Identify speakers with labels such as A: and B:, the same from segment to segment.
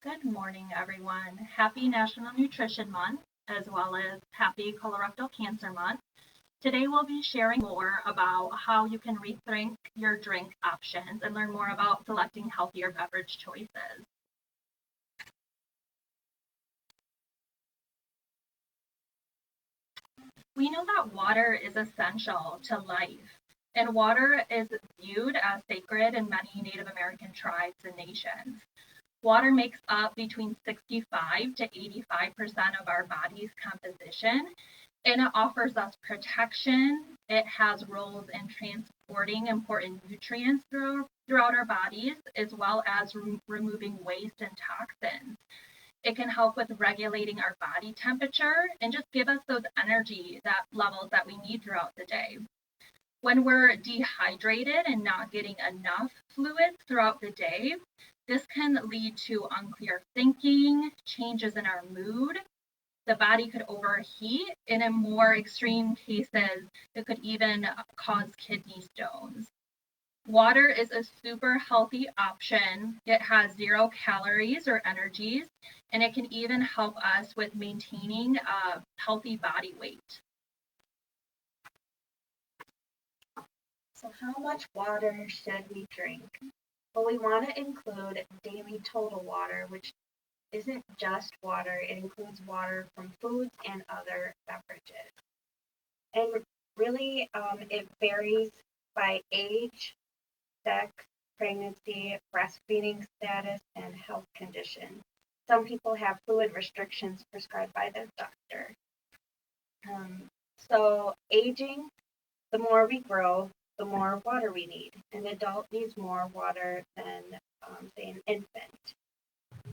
A: Good morning, everyone. Happy National Nutrition Month, as well as happy Colorectal Cancer Month. Today, we'll be sharing more about how you can rethink your drink options and learn more about selecting healthier beverage choices. We know that water is essential to life, and water is viewed as sacred in many Native American tribes and nations. Water makes up between 65 to 85% of our body's composition, and it offers us protection. It has roles in transporting important nutrients throughout our bodies, as well as removing waste and toxins. It can help with regulating our body temperature and just give us those energy that levels that we need throughout the day. When we're dehydrated and not getting enough fluids throughout the day, this can lead to unclear thinking, changes in our mood. The body could overheat, and in more extreme cases, it could even cause kidney stones. Water is a super healthy option. It has 0 calories or energies, and it can even help us with maintaining a healthy body weight.
B: So how much water should we drink? Well, we want to include daily total water, which isn't just water. It includes water from foods and other beverages. And really, it varies by age, sex, pregnancy, breastfeeding status, and health condition. Some people have fluid restrictions prescribed by their doctor. So aging, the more we grow, the more water we need. An adult needs more water than, say, an infant.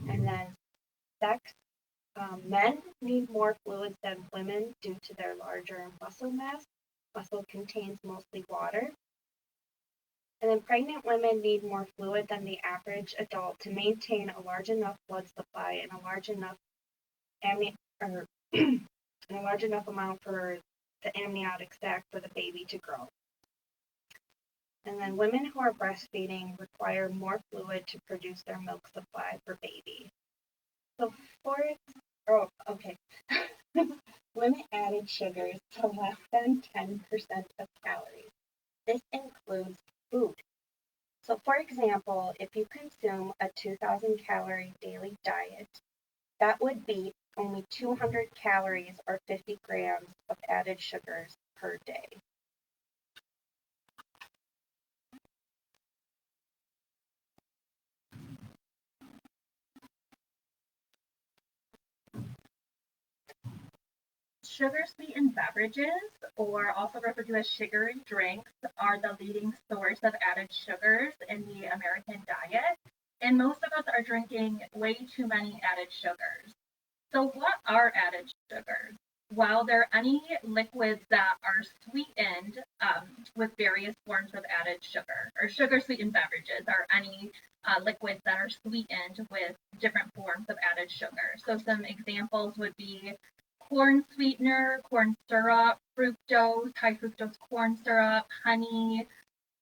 B: And then sex, men need more fluids than women due to their larger muscle mass. Muscle contains mostly water. And then pregnant women need more fluid than the average adult to maintain a large enough blood supply and a large enough and a large enough amount for the amniotic sac for the baby to grow. And then women who are breastfeeding require more fluid to produce their milk supply for baby. So limit added sugars to less than 10% of calories. This includes food. So for example, if you consume a 2,000 calorie daily diet, that would be only 200 calories or 50 grams of added sugars per day.
A: Sugar-sweetened beverages, or also referred to as sugary drinks, are the leading source of added sugars in the American diet, and most of us are drinking way too many added sugars. So what are added sugars? Well, they're any liquids that are sweetened with various forms of added sugar, or sugar-sweetened beverages are any liquids that are sweetened with different forms of added sugar. So some examples would be corn sweetener, corn syrup, fructose, high fructose corn syrup, honey.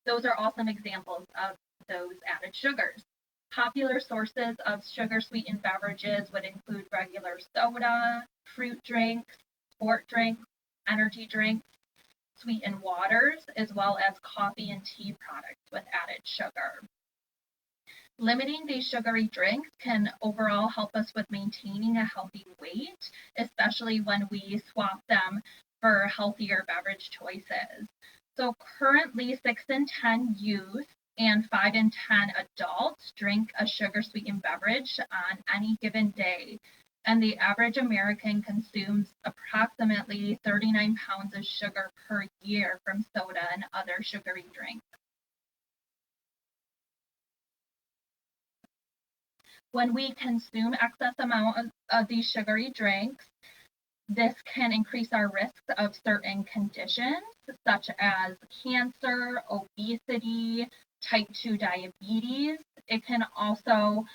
A: Those are all some examples of those added sugars. Popular sources of sugar-sweetened beverages would include regular soda, fruit drinks, sport drinks, energy drinks, sweetened waters, as well as coffee and tea products with added sugar. Limiting these sugary drinks can overall help us with maintaining a healthy weight, especially when we swap them for healthier beverage choices. So currently 6 in 10 youth and 5 in 10 adults drink a sugar-sweetened beverage on any given day. And the average American consumes approximately 39 pounds of sugar per year from soda and other sugary drinks. When we consume excess amount of these sugary drinks, this can increase our risk of certain conditions such as cancer, obesity, type 2 diabetes. It can also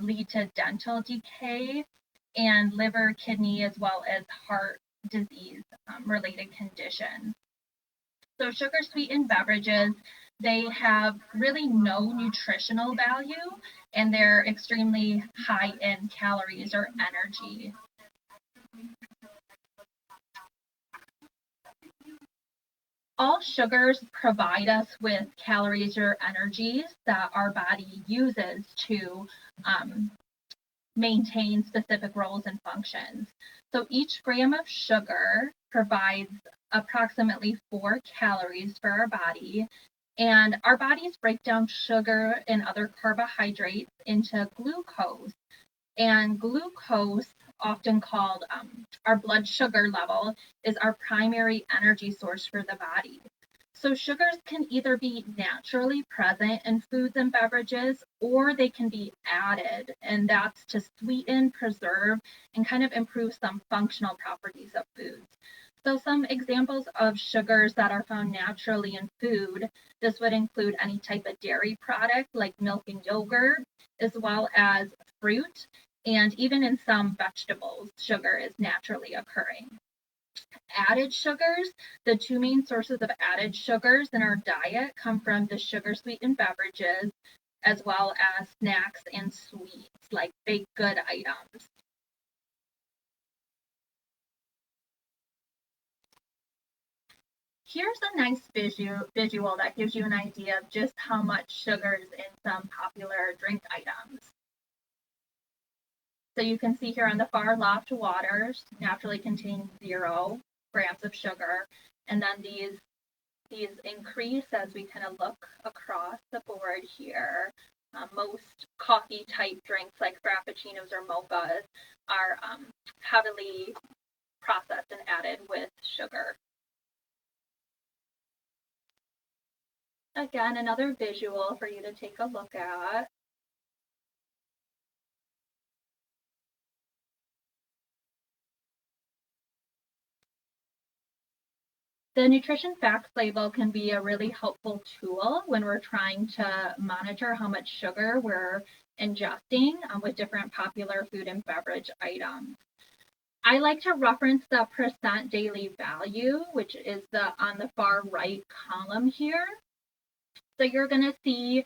A: lead to dental decay and liver, kidney, as well as heart disease related conditions. So sugar sweetened beverages They have really no nutritional value, and they're extremely high in calories or energy. All sugars provide us with calories or energies that our body uses to maintain specific roles and functions. So each gram of sugar provides approximately 4 calories for our body. And our bodies break down sugar and other carbohydrates into glucose. And glucose, often called our blood sugar level, is our primary energy source for the body. So sugars can either be naturally present in foods and beverages, or they can be added, and that's to sweeten, preserve, and kind of improve some functional properties of foods. So some examples of sugars that are found naturally in food, this would include any type of dairy product like milk and yogurt, as well as fruit, and even in some vegetables, sugar is naturally occurring. Added sugars, the two main sources of added sugars in our diet come from the sugar sweetened beverages, as well as snacks and sweets like baked good items. Here's a nice visual that gives you an idea of just how much sugar is in some popular drink items. So you can see here on the far left, waters naturally contain 0 grams of sugar, and then these increase as we kind of look across the board here. Most coffee type drinks like frappuccinos or mochas are heavily processed and added with sugar. Again, another visual for you to take a look at. The nutrition facts label can be a really helpful tool when we're trying to monitor how much sugar we're ingesting with different popular food and beverage items. I like to reference the percent daily value, which is on the far right column here. So you're going to see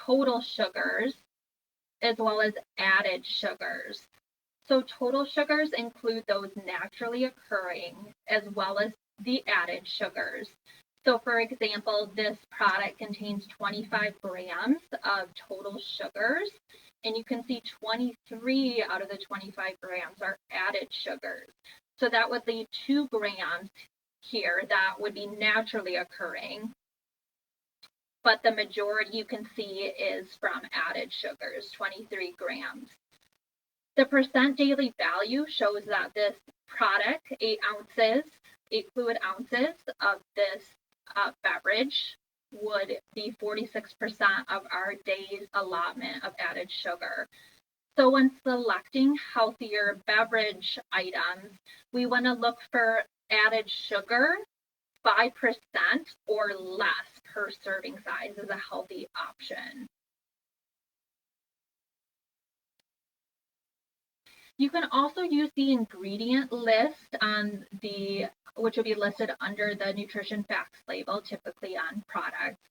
A: total sugars as well as added sugars. So total sugars include those naturally occurring as well as the added sugars. So for example, this product contains 25 grams of total sugars, and you can see 23 out of the 25 grams are added sugars. So that would leave 2 grams here that would be naturally occurring, but the majority you can see is from added sugars, 23 grams. The percent daily value shows that this product, 8 fluid ounces of this beverage would be 46% of our day's allotment of added sugar. So when selecting healthier beverage items, we want to look for added sugar 5% or less per serving size is a healthy option. You can also use the ingredient list which will be listed under the nutrition facts label, typically on products.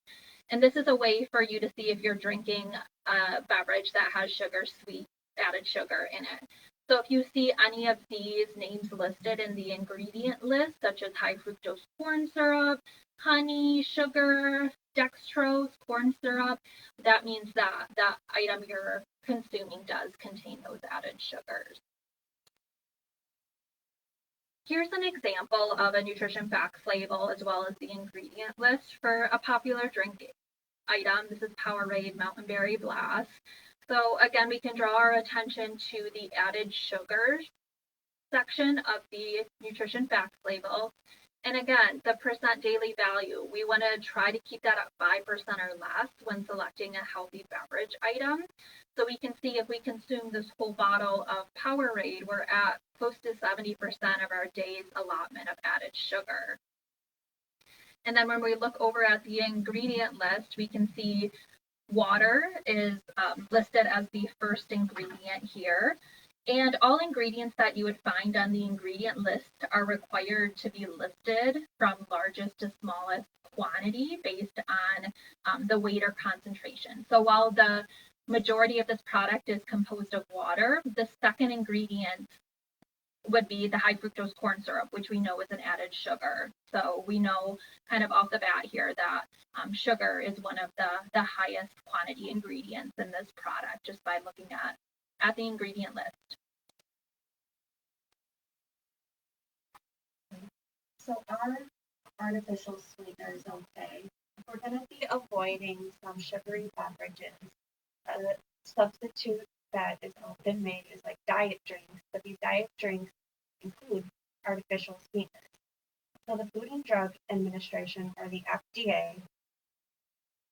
A: And this is a way for you to see if you're drinking a beverage that has added sugar in it. So if you see any of these names listed in the ingredient list, such as high fructose corn syrup, honey, sugar, dextrose, corn syrup, that means that the item you're consuming does contain those added sugars. Here's an example of a nutrition facts label as well as the ingredient list for a popular drink item. This is Powerade Mountain Berry Blast. So again, we can draw our attention to the added sugars section of the nutrition facts label. And again, the percent daily value, we want to try to keep that at 5% or less when selecting a healthy beverage item. So we can see if we consume this whole bottle of Powerade, we're at close to 70% of our day's allotment of added sugar. And then when we look over at the ingredient list, we can see water is listed as the first ingredient here. And all ingredients that you would find on the ingredient list are required to be listed from largest to smallest quantity based on the weight or concentration. So while the majority of this product is composed of water, the second ingredient would be the high fructose corn syrup, which we know is an added sugar. So we know kind of off the bat here that sugar is one of the highest quantity ingredients in this product just by looking at the ingredient list.
B: So are artificial sweeteners okay? If we're going to be avoiding some sugary beverages, a substitute that is often made is like diet drinks, but these diet drinks include artificial sweeteners. So the Food and Drug Administration, or the FDA,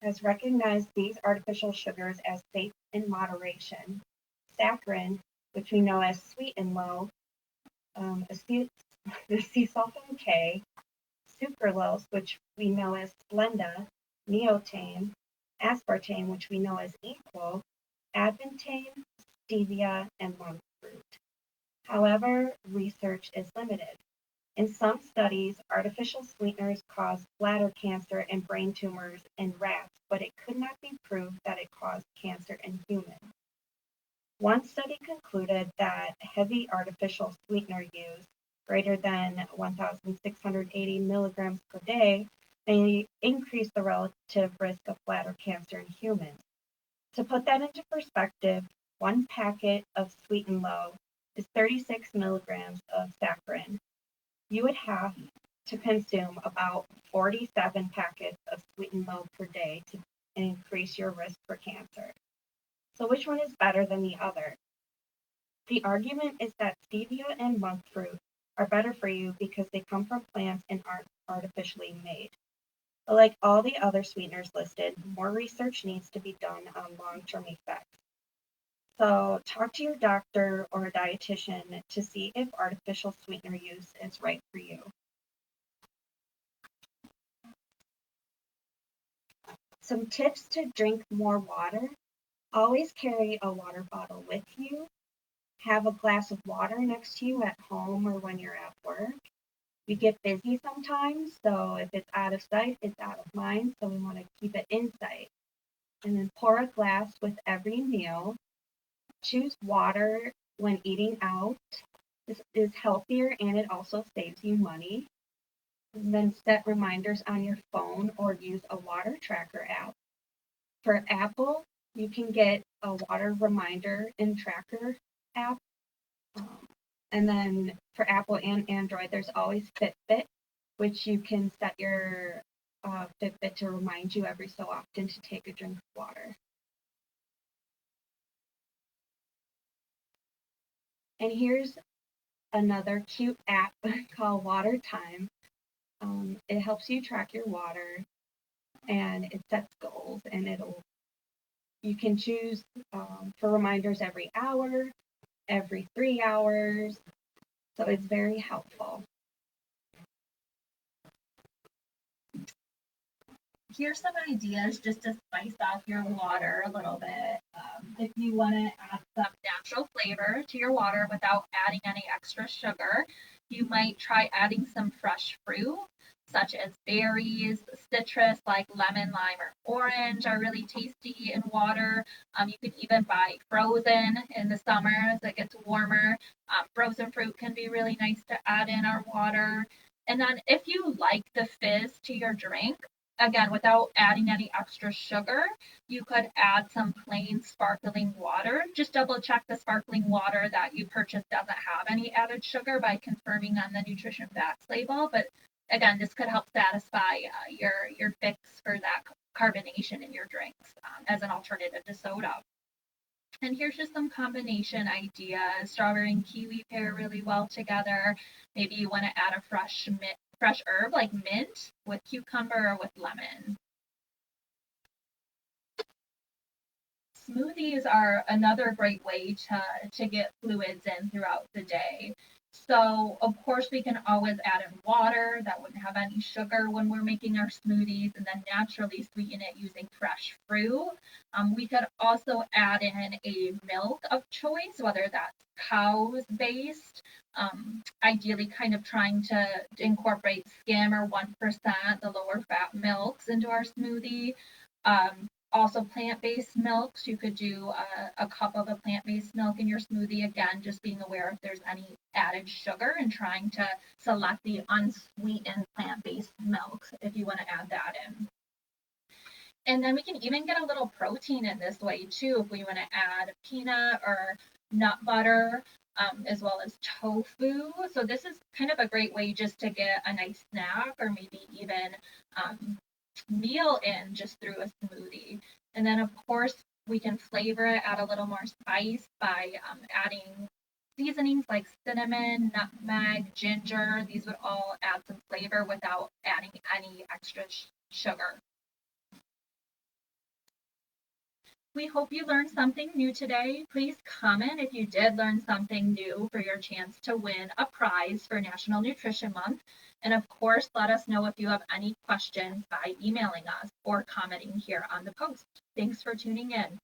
B: has recognized these artificial sugars as safe in moderation. Saccharin, which we know as sweet and low, acesulfame K, sucralose, which we know as Splenda, neotame, aspartame, which we know as equal, advantame, stevia, and monk fruit. However, research is limited. In some studies, artificial sweeteners caused bladder cancer and brain tumors in rats, but it could not be proved that it caused cancer in humans. One study concluded that heavy artificial sweetener use, greater than 1,680 milligrams per day, may increase the relative risk of bladder cancer in humans. To put that into perspective, one packet of Sweetened Low is 36 milligrams of saccharin. You would have to consume about 47 packets of Sweetened Low per day to increase your risk for cancer. So which one is better than the other? The argument is that stevia and monk fruit are better for you because they come from plants and aren't artificially made. But like all the other sweeteners listed, more research needs to be done on long-term effects. So talk to your doctor or a dietitian to see if artificial sweetener use is right for you. Some tips to drink more water. Always carry a water bottle with you. Have a glass of water next to you at home or when you're at work. We get busy sometimes, so if it's out of sight, it's out of mind, so we want to keep it in sight. And then pour a glass with every meal. Choose water when eating out. This is healthier and it also saves you money. And then set reminders on your phone or use a water tracker app. For Apple, you can get a water reminder and tracker app. And then for Apple and Android, there's always Fitbit, which you can set your Fitbit to remind you every so often to take a drink of water. And here's another cute app called Water Time. It helps you track your water and it sets goals, and you can choose for reminders every hour, every 3 hours. So it's very helpful.
A: Here's some ideas just to spice up your water a little bit. If you want to add some natural flavor to your water without adding any extra sugar, you might try adding some fresh fruit, such as berries, citrus like lemon, lime, or orange are really tasty in water. You can even buy frozen in the summer as it gets warmer. Frozen fruit can be really nice to add in our water. And then if you like the fizz to your drink, again, without adding any extra sugar, you could add some plain sparkling water. Just double check the sparkling water that you purchased doesn't have any added sugar by confirming on the nutrition facts label. But again, this could help satisfy your fix for that carbonation in your drinks as an alternative to soda. And here's just some combination ideas. Strawberry and kiwi pair really well together. Maybe you want to add a fresh herb like mint with cucumber or with lemon. Smoothies are another great way to get fluids in throughout the day. So, of course, we can always add in water that wouldn't have any sugar when we're making our smoothies, and then naturally sweeten it using fresh fruit. We could also add in a milk of choice, whether that's cow's based, ideally kind of trying to incorporate skim or 1%, the lower fat milks into our smoothie. Also plant-based milks, you could do a cup of a plant-based milk in your smoothie. Again, just being aware if there's any added sugar and trying to select the unsweetened plant-based milks if you want to add that in. And then we can even get a little protein in this way too if we want to add peanut or nut butter, as well as tofu. So this is kind of a great way just to get a nice snack or maybe even meal in just through a smoothie. And then, of course, we can flavor it, add a little more spice by adding seasonings like cinnamon, nutmeg, ginger. These would all add some flavor without adding any extra sugar. We hope you learned something new today. Please comment if you did learn something new for your chance to win a prize for National Nutrition Month. And of course, let us know if you have any questions by emailing us or commenting here on the post. Thanks for tuning in.